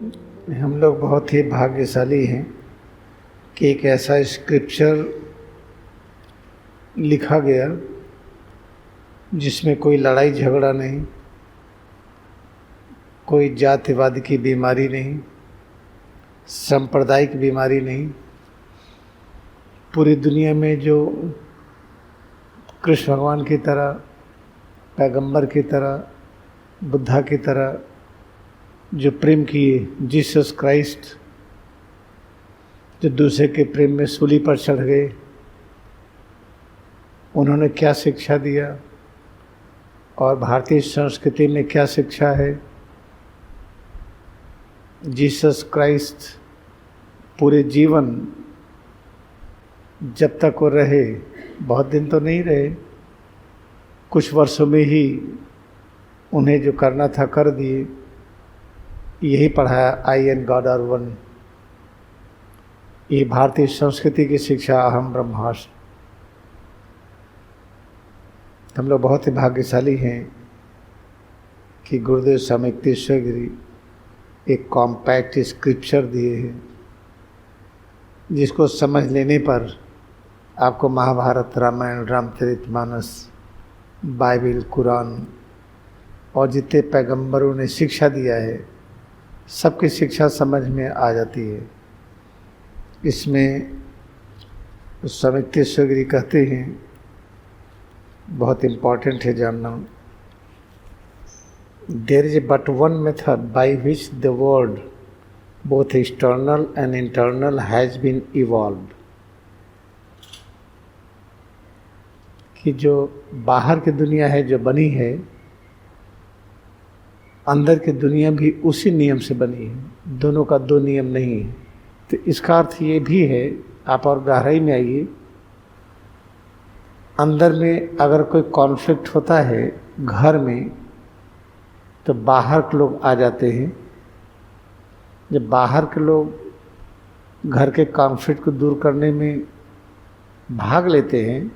हम लोग बहुत ही भाग्यशाली हैं कि एक ऐसा स्क्रिप्चर लिखा गया जिसमें कोई लड़ाई झगड़ा नहीं, कोई जातिवाद की बीमारी नहीं, सांप्रदायिक बीमारी नहीं। पूरी दुनिया में जो कृष्ण भगवान की तरह, पैगंबर की तरह, बुद्धा की तरह जो प्रेम किए, जीसस क्राइस्ट जो दूसरे के प्रेम में सूली पर चढ़ गए, उन्होंने क्या शिक्षा दिया और भारतीय संस्कृति में क्या शिक्षा है। जीसस क्राइस्ट पूरे जीवन जब तक वो रहे, बहुत दिन तो नहीं रहे, कुछ वर्षों में ही उन्हें जो करना था कर दिए। यही पढ़ाया आई एंड गॉड आर वन। ये भारतीय संस्कृति की शिक्षा, अहम ब्रह्मास्मि। हम लोग बहुत ही भाग्यशाली हैं कि गुरुदेव स्वामी युक्तेश्वर गिरी एक कॉम्पैक्ट स्क्रिप्चर दिए हैं जिसको समझ लेने पर आपको महाभारत, रामायण, रामचरितमानस, बाइबल, कुरान और जितने पैगंबरों ने शिक्षा दिया है सबकी शिक्षा समझ में आ जाती है। इसमें स्वामी युक्तेश्वर गिरी कहते हैं, बहुत इम्पॉर्टेंट है जानना, there is but one method by which the world both external and internal has been evolved. कि जो बाहर की दुनिया है जो बनी है, अंदर की दुनिया भी उसी नियम से बनी है। दोनों का दो नियम नहीं है। तो इसका अर्थ ये भी है, आप और गहराई में आइए, अंदर में अगर कोई कॉन्फ्लिक्ट होता है घर में तो बाहर के लोग आ जाते हैं। जब बाहर के लोग घर के कॉन्फ्लिक्ट को दूर करने में भाग लेते हैं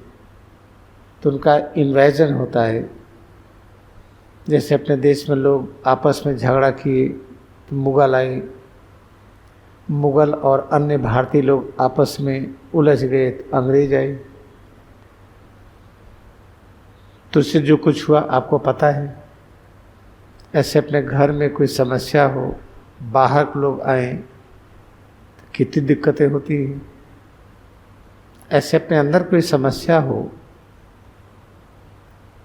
तो उनका इन्वेजन होता है। जैसे अपने देश में लोग आपस में झगड़ा किए तो मुग़ल आए, मुग़ल और अन्य भारतीय लोग आपस में उलझ गए तो अंग्रेज आए। तो उससे जो कुछ हुआ आपको पता है। ऐसे अपने घर में कोई समस्या हो, बाहर के लोग आए तो कितनी दिक्कतें होती हैं। ऐसे अपने अंदर कोई समस्या हो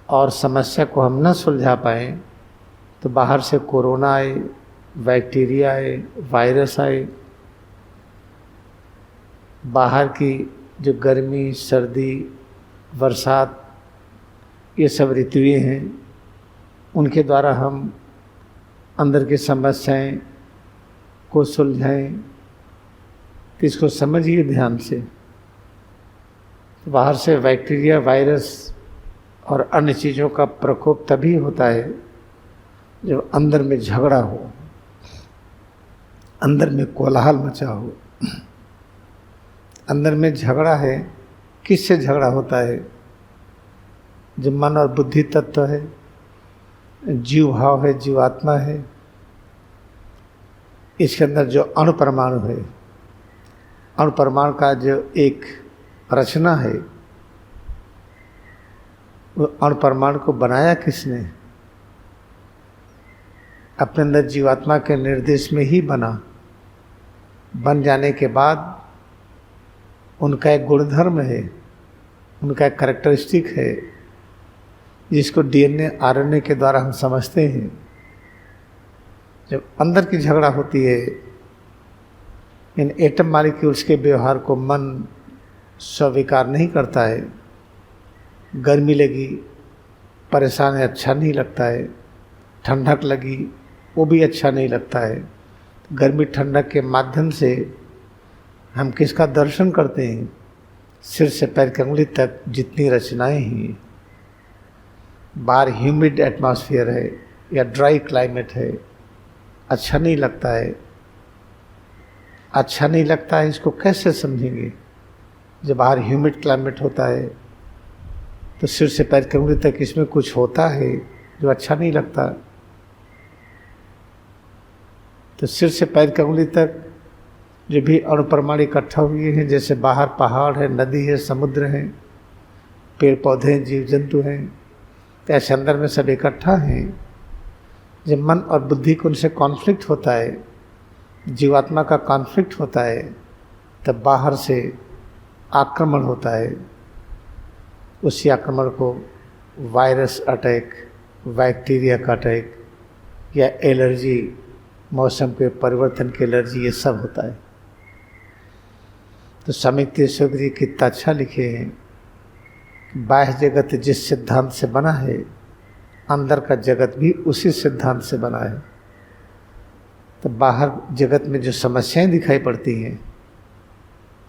और समस्या को हम न सुलझा पाए तो बाहर से कोरोना आए, बैक्टीरिया आए, वायरस आए। बाहर की जो गर्मी, सर्दी, बरसात, ये सब ऋतुएं हैं, उनके द्वारा हम अंदर की समस्याएं को सुलझाएं। तो इसको समझिए ध्यान से। बाहर से बैक्टीरिया, वायरस और अन्य चीज़ों का प्रकोप तभी होता है जब अंदर में झगड़ा हो, अंदर में कोलाहल मचा हो। अंदर में झगड़ा है, किससे झगड़ा होता है? जो मन और बुद्धि तत्व है, जीव भाव है, जीवात्मा है, इसके अंदर जो अणु परमाणु है, अणु परमाणु का जो एक रचना है, वो अणु परमाणु को बनाया किसने? अपने अंदर जीवात्मा के निर्देश में ही बना। बन जाने के बाद उनका एक गुणधर्म है, उनका एक कैरेक्टरिस्टिक है जिसको डीएनए, आरएनए के द्वारा हम समझते हैं। जब अंदर की झगड़ा होती है, इन एटम मॉलिक्यूल्स के व्यवहार को मन स्वीकार नहीं करता है। गर्मी लगी, परेशान है, अच्छा नहीं लगता है। ठंडक लगी, वो भी अच्छा नहीं लगता है। गर्मी ठंडक के माध्यम से हम किसका दर्शन करते हैं? सिर से पैर की अंगुली तक जितनी रचनाएं हैं। बाहर ह्यूमिड एटमॉस्फेयर है या ड्राई क्लाइमेट है, अच्छा नहीं लगता है। अच्छा नहीं लगता है, इसको कैसे समझेंगे? जब बाहर ह्यूमिड क्लाइमेट होता है तो सिर से पैर की अंगुली तक इसमें कुछ होता है जो अच्छा नहीं लगता। तो सिर से पैर की अंगुली तक जो भी अणुपरमाणु इकट्ठा हुए हैं, जैसे बाहर पहाड़ है, नदी है, समुद्र है, पेड़ पौधे हैं, जीव जंतु हैं, तो ऐसे अंदर में सब इकट्ठा हैं। जब मन और बुद्धि को उनसे कॉन्फ्लिक्ट होता है, जीवात्मा का कॉन्फ्लिक्ट होता है, तब बाहर से आक्रमण होता है। उसी आक्रमण को वायरस अटैक, बैक्टीरिया का अटैक या एलर्जी, मौसम के परिवर्तन की एलर्जी, ये सब होता है। तो स्वामी तीर्थेश्वर जी कितना अच्छा लिखे हैं, बाह्य जगत जिस सिद्धांत से बना है, अंदर का जगत भी उसी सिद्धांत से बना है। तो बाहर जगत में जो समस्याएं दिखाई पड़ती हैं,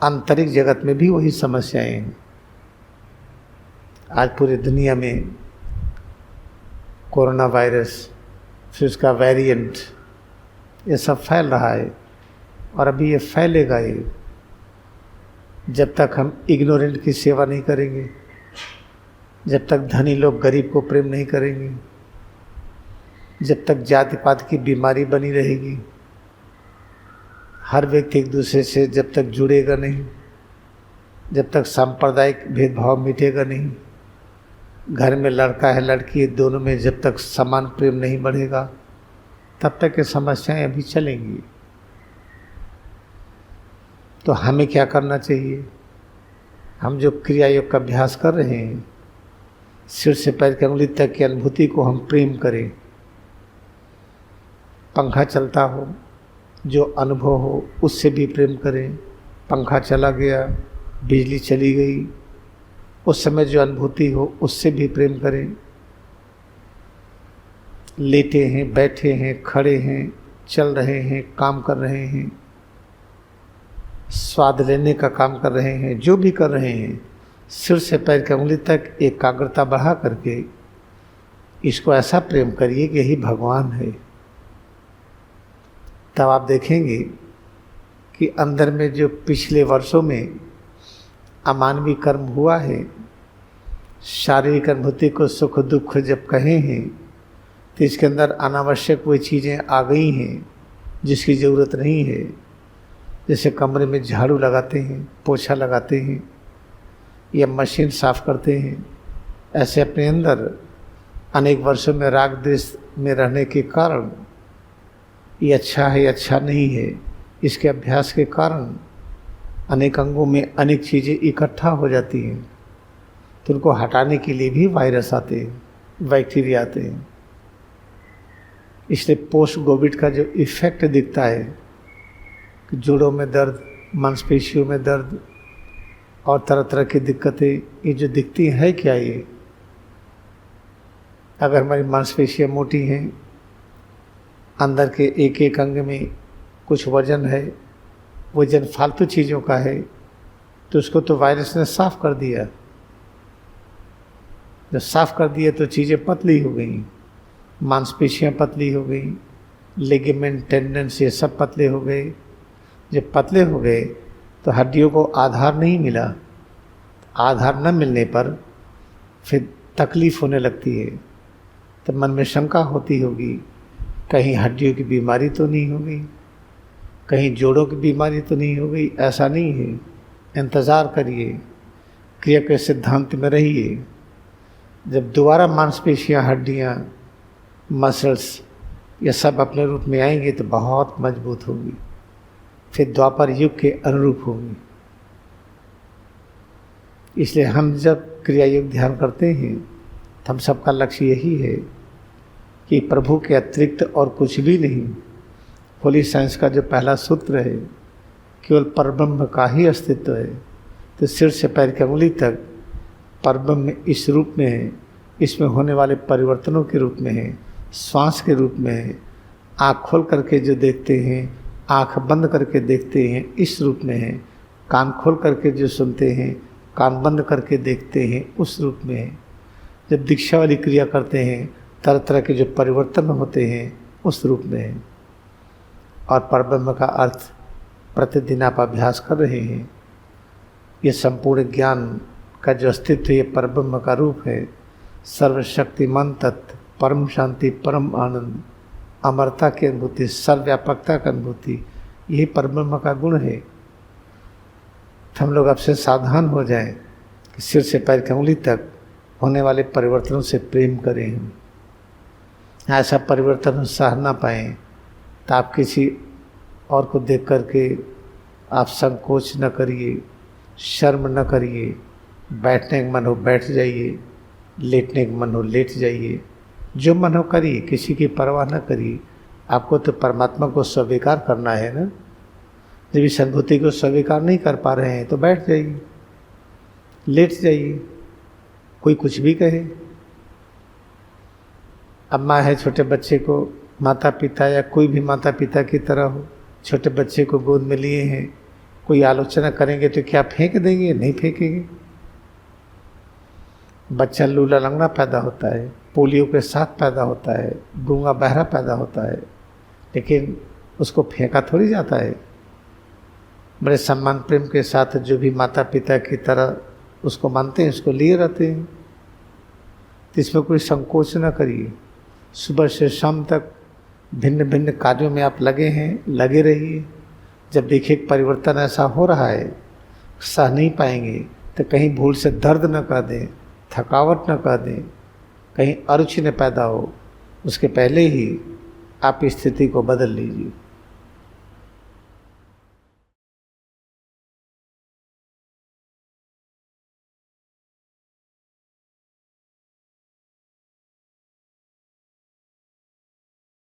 आंतरिक जगत में भी वही समस्याएं हैं। आज पूरी दुनिया में कोरोना वायरस, फिर उसका वेरिएंट, ये सब फैल रहा है और अभी ये फैलेगा ही जब तक हम इग्नोरेंट की सेवा नहीं करेंगे, जब तक धनी लोग गरीब को प्रेम नहीं करेंगे, जब तक जाति पात की बीमारी बनी रहेगी, हर व्यक्ति एक दूसरे से जब तक जुड़ेगा नहीं, जब तक सांप्रदायिक भेदभाव मिटेगा नहीं, घर में लड़का है लड़की है, दोनों में जब तक समान प्रेम नहीं बढ़ेगा, तब तक ये समस्याएं अभी चलेंगी। तो हमें क्या करना चाहिए? हम जो क्रिया योग का अभ्यास कर रहे हैं, सिर से पैर की अंगुली तक की अनुभूति को हम प्रेम करें। पंखा चलता हो, जो अनुभव हो उससे भी प्रेम करें। पंखा चला गया, बिजली चली गई, उस समय जो अनुभूति हो उससे भी प्रेम करें। लेटे हैं, बैठे हैं, खड़े हैं, चल रहे हैं, काम कर रहे हैं, स्वाद लेने का काम कर रहे हैं, जो भी कर रहे हैं, सिर से पैर की अंगुली तक एकाग्रता बढ़ा करके इसको ऐसा प्रेम करिए कि यही भगवान है। तब आप देखेंगे कि अंदर में जो पिछले वर्षों में अमानवीय कर्म हुआ है, शारीरिक अनुभूति को सुख दुख जब कहे हैं, तो इसके अंदर अनावश्यक वो चीज़ें आ गई हैं जिसकी ज़रूरत नहीं है। जैसे कमरे में झाड़ू लगाते हैं, पोछा लगाते हैं या मशीन साफ करते हैं, ऐसे अपने अंदर अनेक वर्षों में राग द्वेष में रहने के कारण ये अच्छा है, अच्छा नहीं है, इसके अभ्यास के कारण अनेक अंगों में अनेक चीज़ें इकट्ठा हो जाती हैं। तो उनको हटाने के लिए भी वायरस आते हैं, बैक्टीरिया आते हैं। इसलिए पोस्ट कोविड का जो इफ़ेक्ट दिखता है कि जोड़ों में दर्द, मांसपेशियों में दर्द और तरह तरह की दिक्कतें, ये जो दिखती है क्या ये? अगर हमारी मांसपेशियाँ मोटी हैं, अंदर के एक एक अंग में कुछ वजन है, वजन फालतू चीज़ों का है, तो उसको तो वायरस ने साफ कर दिया। जब साफ कर दिया तो चीज़ें पतली हो गई, मांसपेशियाँ पतली हो गई, लिगामेंट, टेंडेंस, ये सब पतले हो गए। जब पतले हो गए तो हड्डियों को आधार नहीं मिला। आधार न मिलने पर फिर तकलीफ़ होने लगती है। तो मन में शंका होती होगी, कहीं हड्डियों की बीमारी तो नहीं हो गई, कहीं जोड़ों की बीमारी तो नहीं हो गई। ऐसा नहीं है, इंतज़ार करिए, क्रिया के सिद्धांत में रहिए। जब दोबारा मांसपेशियाँ, हड्डियाँ, मसल्स ये सब अपने रूप में आएंगे तो बहुत मजबूत होगी, फिर द्वापर युग के अनुरूप होगी। इसलिए हम जब क्रिया योग ध्यान करते हैं तो हम सबका लक्ष्य यही है कि प्रभु के अतिरिक्त और कुछ भी नहीं। होली साइंस का जो पहला सूत्र है, केवल परब्रह्म का ही अस्तित्व है। तो सिर से पैर की अंगुली तक परब्रह्म इस रूप में है, इसमें होने वाले परिवर्तनों के रूप में है, श्वास के रूप में है, आँख खोल करके जो देखते हैं, आँख बंद करके देखते हैं, इस रूप में है, कान खोल करके जो सुनते हैं, कान बंद करके देखते हैं, उस रूप में है। जब दीक्षा वाली क्रिया करते हैं, तरह तरह के जो परिवर्तन होते हैं, उस रूप में है। और परब्रह्म का अर्थ प्रतिदिन आप अभ्यास कर रहे हैं। ये संपूर्ण ज्ञान का जो अस्तित्व, ये परब्रह्म का रूप है। सर्वशक्तिमान तत्व, परम शांति, परम आनंद, अमरता की अनुभूति, सर्वव्यापकता की अनुभूति, यही परब्रह्म का गुण है। तो हम लोग अब से सावधान हो जाएं कि सिर से पैर की उंगली तक होने वाले परिवर्तनों से प्रेम करें। ऐसा परिवर्तन सह ना पाएँ तो आप किसी और को देख करके आप संकोच न करिए, शर्म न करिए। बैठने का मन हो बैठ जाइए, लेटने का मन हो लेट जाइए, जो मन हो करिए, किसी की परवाह न करिए। आपको तो परमात्मा को स्वीकार करना है ना। जब इस अनुभूति को स्वीकार नहीं कर पा रहे हैं तो बैठ जाइए, लेट जाइए, कोई कुछ भी कहे। अब माँ है, छोटे बच्चे को माता पिता या कोई भी माता पिता की तरह हो, छोटे बच्चे को गोद में लिए हैं, कोई आलोचना करेंगे तो क्या फेंक देंगे? नहीं फेंकेंगे। बच्चा लूला लंगड़ा पैदा होता है, पोलियो के साथ पैदा होता है, गूंगा बहरा पैदा होता है, लेकिन उसको फेंका थोड़ी जाता है। बड़े सम्मान प्रेम के साथ जो भी माता पिता की तरह उसको मानते हैं, उसको लिए रहते हैं। तो इसमें कोई संकोच न करिए। सुबह से शाम तक भिन्न भिन्न कार्यों में आप लगे हैं, लगे रहिए। जब देखिए परिवर्तन ऐसा हो रहा है, सह नहीं पाएंगे तो कहीं भूल से दर्द न कर दें, थकावट न कर दें, कहीं अरुचि न पैदा हो, उसके पहले ही आप स्थिति को बदल लीजिए।